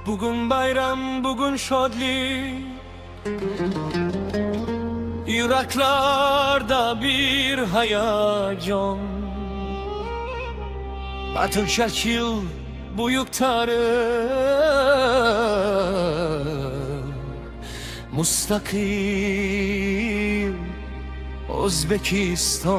Bugün bayram, bugün şadlik, Iraklarda bir hayacan. Batıl şekil büyük tarih, müstakil Özbekistan.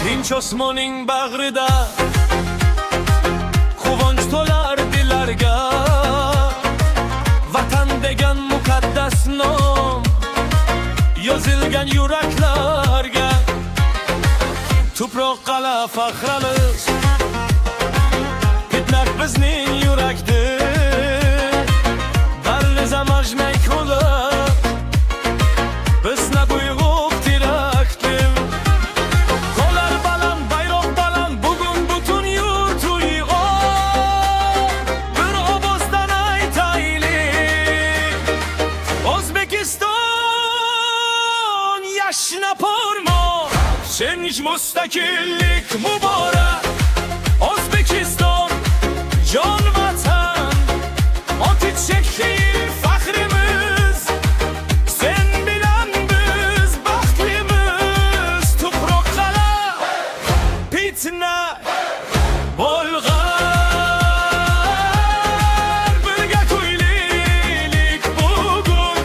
Tinch Osmonning bag'rida quvonch to'lar dillarga, vatan degan muqaddas nom yozilgan yuraklarga. Tuproq qal'a faxrimiz, bitnak bizning yurakdir. Darli zamajmay qo'lib bizni uyg'uq tirakdir. Qo'llar baland, bayroq baland, bugun butun yurt uyg'on. Bir ovozdan aytaylik: O'zbekiston yashnab pormoq, tinch mustaqillik muborak. O'zbekiston jon vatan, oti chekil faxrimiz. Sen bilan biz baxtlimiz. Tuproq qal'a bitna bo'lg'ar, birga to'ylaylik bugun.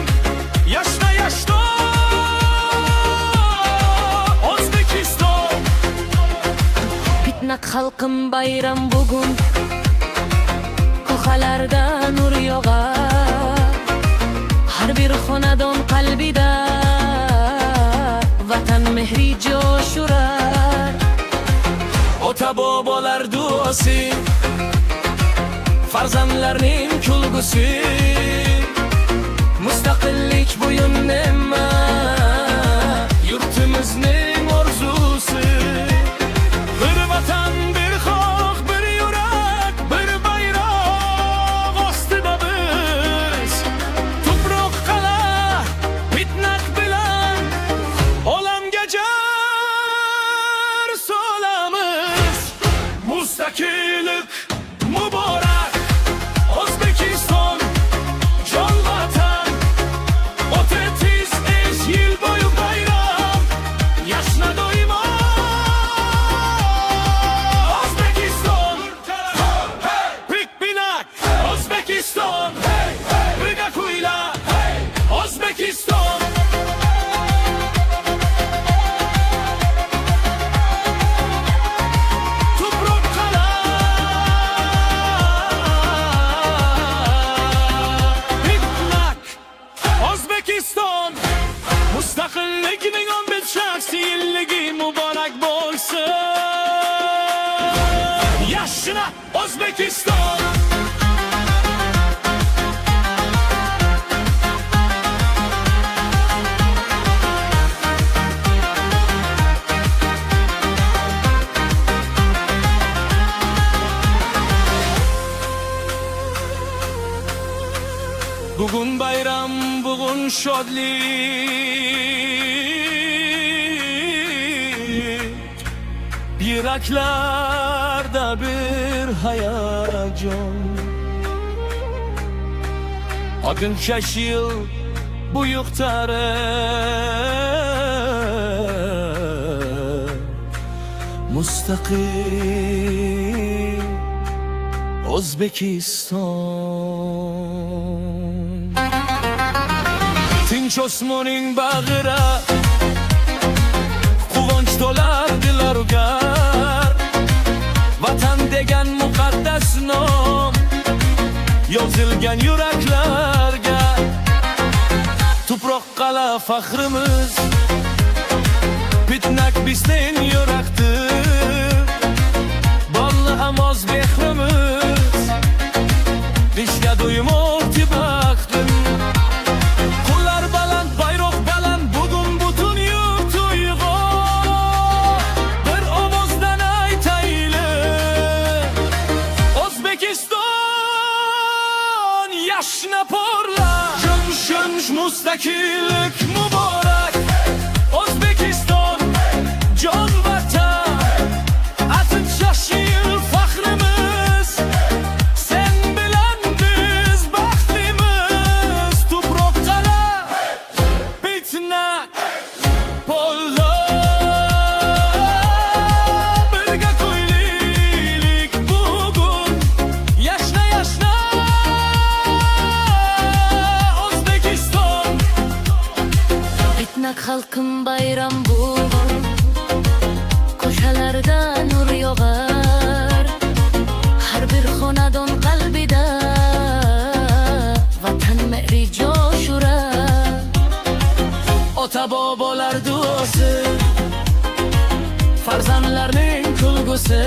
Yashna yashna O'zbekiston. Bitnak xalqim bayram bugun, ko'chalarda nur yog'ar. Har bir xonadon qalbida vatan mehri josh urar. Ota bobolar duosi, farzandlarning kulgusi. Mustaqillik buyuk ne'mat, yurtimizning orzusi. Bir vatan, bir xalq, bir yurak, bir bayroq ostida biz. Tuproq qal'a bitnak bilan olamga jar solamiz. Mustaqillik muborak, O'zbekiston jon vatan, o'ti tiz yil bo'yi bayram. Yashna doimo O'zbekiston. Pikpinak O'zbekiston, birga kuyla O'zbekiston. Tuproq qal'a bitnak O'zbekiston. Mustaqillikning 15-yilligi muborak bo'lsin. Yashna O'zbekiston. Bugün bayram, bugün şadlik, Iraklarda bir hayacan. Akın şaşıl büyük tarih, müstakil O'zbekiston. Tinch Osmonning bag'rida quvonch to'lar dillarga, vatan degan muqaddas nom yozilgan yuraklarga. Tuproq qal'a faxrimiz, bitnak bizning yurakdir. Bolli amoz behrimiz, bizga do'ymoq baxtim. Qo'llar baland, bayroq baland, bugun butun yurt uyg'on. Bir ovozdan aytaylik: O'zbekiston Müstakillik mübarek Özbekistan Can vatan Atın şaşıl fahrımız Sen bilen biz baxtlimiz Tuproq qala bitnak Pollar Birga ko'ylaylik bugun Yashna yashna O'zbekiston Bitnak xalqim bayram bugun Ko'chalarda nur yog'ar Har bir xonadon qalbida Vatan mehri josh urar Ota bobolar duosi Farzandlarning kulgusi